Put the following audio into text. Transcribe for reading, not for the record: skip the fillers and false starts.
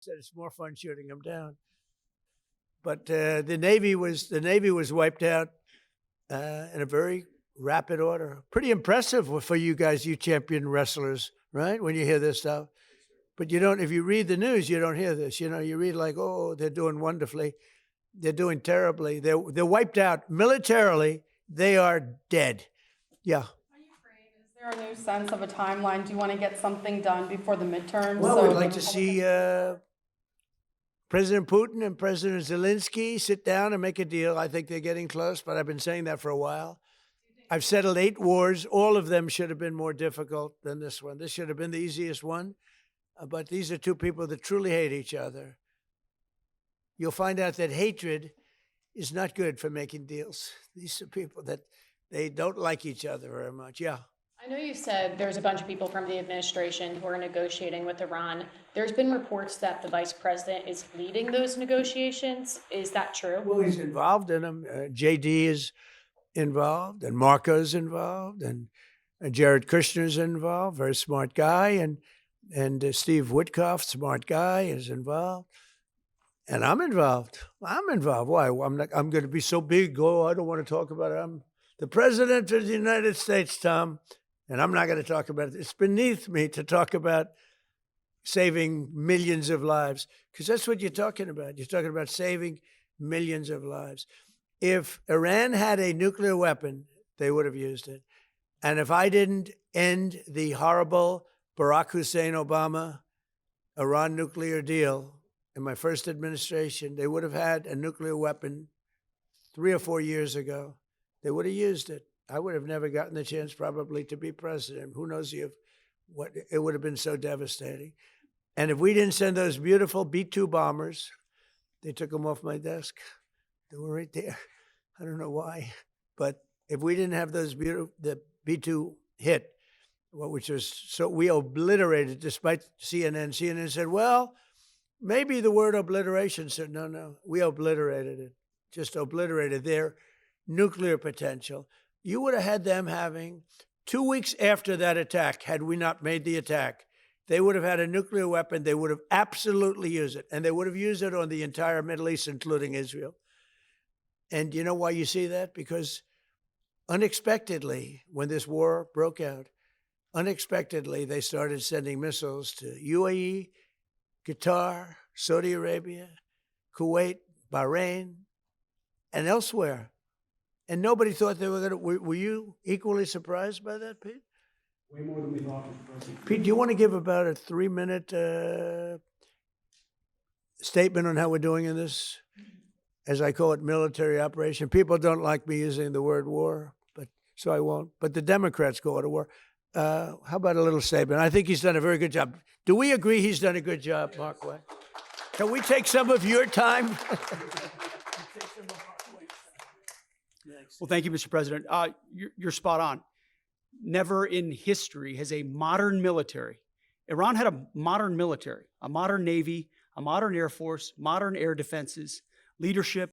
Said it's more fun shooting them down. But the Navy was wiped out in a very rapid order. Pretty impressive for you guys, you champion wrestlers, right? When you hear this stuff. But you don't, if you read the news, you don't hear this. You know, you read like, oh, they're doing wonderfully. They're doing terribly. They're wiped out militarily. They are dead. Yeah. Are you afraid? Is there a new sense of a timeline? Do you want to get something done before the midterms? Well, we'd like to see President Putin and President Zelensky sit down and make a deal. I think they're getting close, but I've been saying that for a while. I've settled 8 wars. All of them should have been more difficult than this one. This should have been the easiest one. But these are 2 people that truly hate each other. You'll find out that hatred is not good for making deals. These are people that they don't like each other very much. Yeah. I know you said there's a bunch of people from the administration who are negotiating with Iran. There's been reports that the vice president is leading those negotiations. Is that true? Well, he's involved in them. JD is involved, and Marco's involved, and Jared Kushner's involved, very smart guy, and Steve Witkoff, smart guy, is involved. And I'm involved. I'm involved. Why? I'm going to be so big. Oh, I don't want to talk about it. I'm the president of the United States, Tom, and I'm not going to talk about it. It's beneath me to talk about saving millions of lives, because that's what you're talking about. You're talking about saving millions of lives. If Iran had a nuclear weapon, they would have used it. And if I didn't end the horrible Barack Hussein Obama Iran nuclear deal in my first administration, they would have had a nuclear weapon 3 or 4 years ago. They would have used it. I would have never gotten the chance probably to be president. Who knows what it would have been so devastating. And if we didn't send those beautiful B-2 bombers, they took them off my desk. They were right there. I don't know why. But if we didn't have those beautiful, the B-2 hit, which was so, we obliterated, despite CNN. CNN said, well, maybe the word obliteration. Said, no, we obliterated it. Just obliterated their nuclear potential. You would have had them having 2 weeks after that attack, had we not made the attack, they would have had a nuclear weapon. They would have absolutely used it. And they would have used it on the entire Middle East, including Israel. And you know why you see that? Because unexpectedly, when this war broke out, unexpectedly, they started sending missiles to UAE, Qatar, Saudi Arabia, Kuwait, Bahrain, and elsewhere. And nobody thought they were going to. Were you equally surprised by that, Pete? Way more than we thought, Mr. President. Pete, do you want to give about a 3-minute statement on how we're doing in this, as I call it, military operation? People don't like me using the word war, so I won't. But the Democrats call it a war. How about a little statement? I think he's done a very good job. Do we agree he's done a good job, Mark Way? Can we take some of your time? Well, thank you, Mr. President. You're spot on. Never in history has a modern military, Iran had a modern military, a modern Navy, a modern Air Force, modern air defenses, leadership,